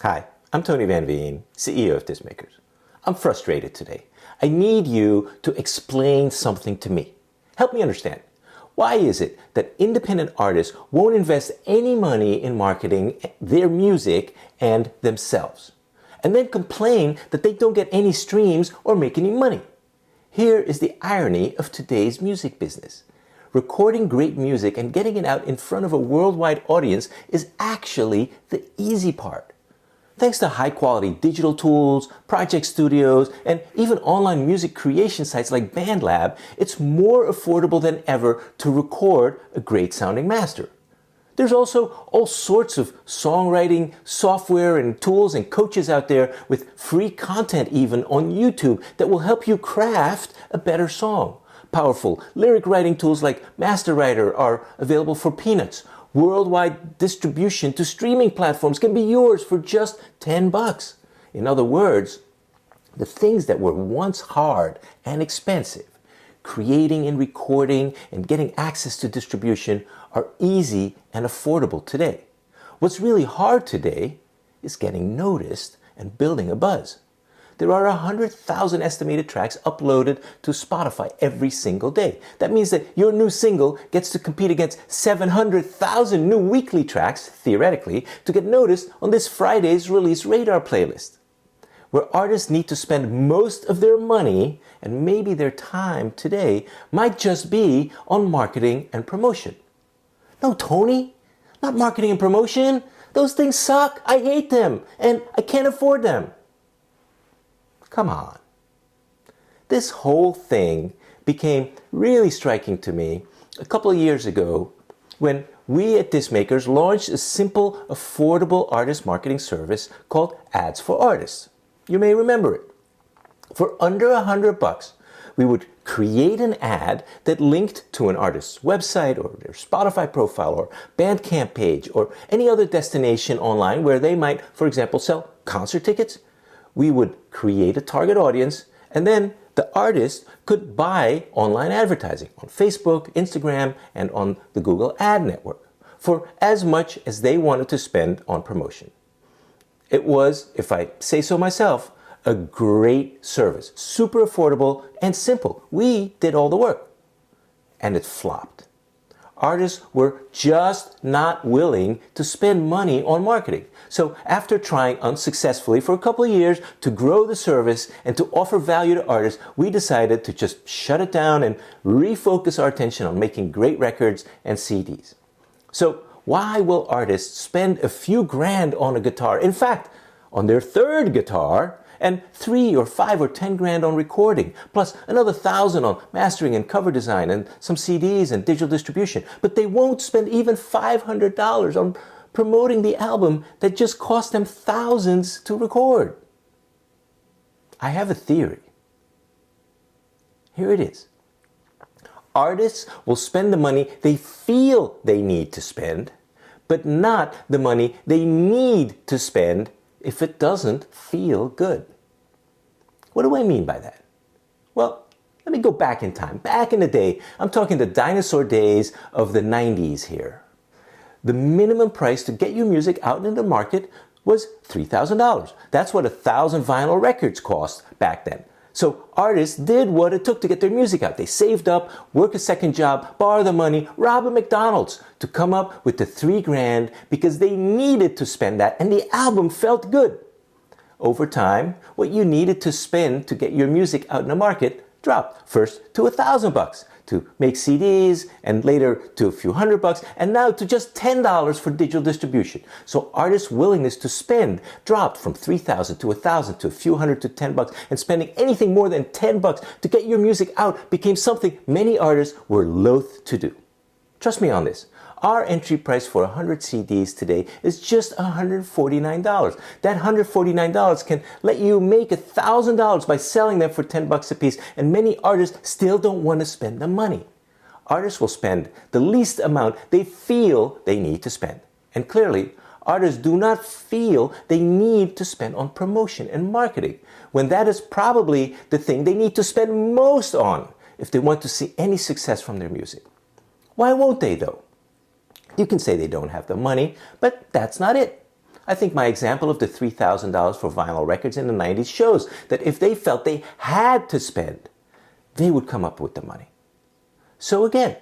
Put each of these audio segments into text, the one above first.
Hi, I'm Tony Van Veen, CEO of Dismakers. I'm frustrated today. I need you to explain something to me. Help me understand. Why is it that independent artists won't invest any money in marketing their music and themselves, and then complain that they don't get any streams or make any money? Here is the irony of today's music business. Recording great music and getting it out in front of a worldwide audience is actually the easy part. Thanks to high-quality digital tools, project studios, and even online music creation sites like BandLab, it's more affordable than ever to record a great-sounding master. There's also all sorts of songwriting software and tools and coaches out there with free content even on YouTube that will help you craft a better song. Powerful lyric writing tools like MasterWriter are available for peanuts. Worldwide distribution to streaming platforms can be yours for just $10. In other words, the things that were once hard and expensive, creating and recording and getting access to distribution, are easy and affordable today. What's really hard today is getting noticed and building a buzz. There are 100,000 estimated tracks uploaded to Spotify every single day. That means that your new single gets to compete against 700,000 new weekly tracks, theoretically, to get noticed on this Friday's Release Radar playlist. Where artists need to spend most of their money and maybe their time today might just be on marketing and promotion. No, Tony, not marketing and promotion. Those things suck. I hate them and I can't afford them. Come on. This whole thing became really striking to me a couple of years ago when we at Dismakers launched a simple, affordable artist marketing service called Ads for Artists. You may remember it. For under $100, we would create an ad that linked to an artist's website or their Spotify profile or Bandcamp page or any other destination online where they might, for example, sell concert tickets. We would create a target audience, and then the artist could buy online advertising on Facebook, Instagram, and on the Google Ad Network for as much as they wanted to spend on promotion. It was, if I say so myself, a great service, super affordable and simple. We did all the work, and it flopped. Artists were just not willing to spend money on marketing. So after trying unsuccessfully for a couple of years to grow the service and to offer value to artists, we decided to just shut it down and refocus our attention on making great records and CDs. So why will artists spend a few grand on a guitar? In fact, on their third guitar, and 3 or 5 or 10 grand on recording, plus another 1,000 on mastering and cover design and some CDs and digital distribution. But they won't spend even $500 on promoting the album that just cost them thousands to record. I have a theory. Here it is. Artists will spend the money they feel they need to spend, but not the money they need to spend if it doesn't feel good. What do I mean by that? Well, let me go back in time. Back in the day, I'm talking the dinosaur days of the 90s here. The minimum price to get your music out in the market was $3,000. That's what 1,000 vinyl records cost back then. So artists did what it took to get their music out. They saved up, worked a second job, borrowed the money, robbed a McDonald's to come up with the 3 grand because they needed to spend that and the album felt good. Over time, what you needed to spend to get your music out in the market dropped first to $1,000 to make CDs and later to a few $100 and now to just $10 for digital distribution. So artists' willingness to spend dropped from $3,000 to $1,000 to a few hundred to $10, and spending anything more than $10 to get your music out became something many artists were loath to do. Trust me on this. Our entry price for 100 CDs today is just $149. That $149 can let you make $1,000 by selling them for $10 a piece, and many artists still don't want to spend the money. Artists will spend the least amount they feel they need to spend. And clearly, artists do not feel they need to spend on promotion and marketing, when that is probably the thing they need to spend most on if they want to see any success from their music. Why won't they, though? You can say they don't have the money, but that's not it. I think my example of the $3,000 for vinyl records in the 90s shows that if they felt they had to spend, they would come up with the money. So again,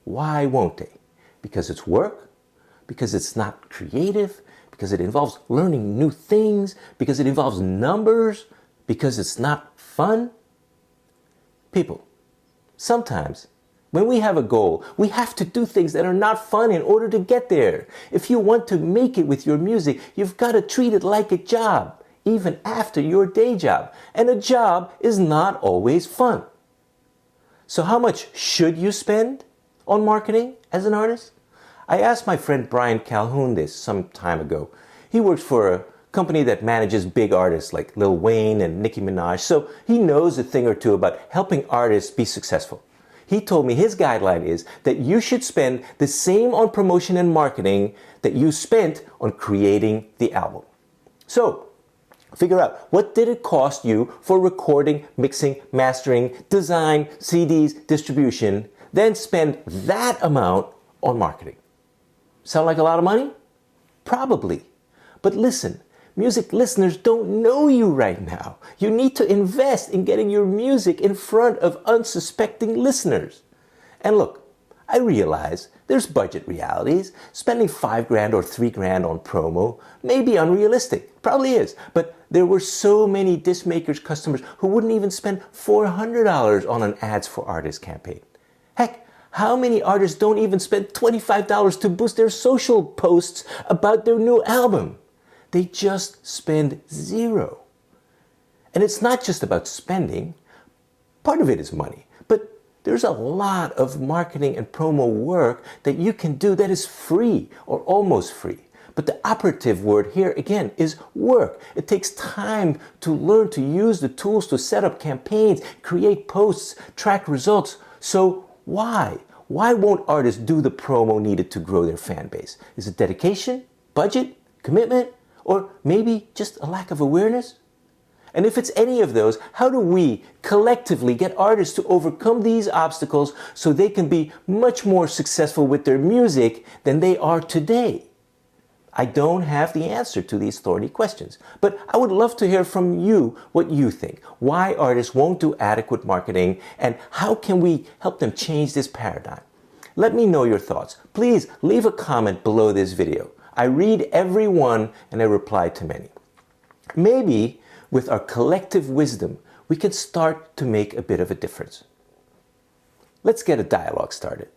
why won't they? Because it's work, because it's not creative, because it involves learning new things, because it involves numbers, because it's not fun. People, sometimes when we have a goal, we have to do things that are not fun in order to get there. If you want to make it with your music, you've got to treat it like a job, even after your day job. And a job is not always fun. So how much should you spend on marketing as an artist? I asked my friend Brian Calhoun this some time ago. He works for a company that manages big artists like Lil Wayne and Nicki Minaj, so he knows a thing or two about helping artists be successful. He told me his guideline is that you should spend the same on promotion and marketing that you spent on creating the album. So, figure out, what did it cost you for recording, mixing, mastering, design, CDs, distribution, then spend that amount on marketing. Sound like a lot of money? Probably. But listen, music listeners don't know you right now. You need to invest in getting your music in front of unsuspecting listeners. And look, I realize there's budget realities. Spending $5,000 or $3,000 on promo may be unrealistic. Probably is. But there were so many Disc Makers customers who wouldn't even spend $400 on an Ads for Artists campaign. Heck, how many artists don't even spend $25 to boost their social posts about their new album? They just spend zero. And it's not just about spending. Part of it is money. But there's a lot of marketing and promo work that you can do that is free or almost free. But the operative word here, again, is work. It takes time to learn to use the tools to set up campaigns, create posts, track results. So why? Why won't artists do the promo needed to grow their fan base? Is it dedication, budget, commitment, or maybe just a lack of awareness? And if it's any of those, how do we collectively get artists to overcome these obstacles so they can be much more successful with their music than they are today? I don't have the answer to these thorny questions, but I would love to hear from you what you think. Why artists won't do adequate marketing, and how can we help them change this paradigm? Let me know your thoughts. Please leave a comment below this video. I read every one and I reply to many. Maybe with our collective wisdom, we can start to make a bit of a difference. Let's get a dialogue started.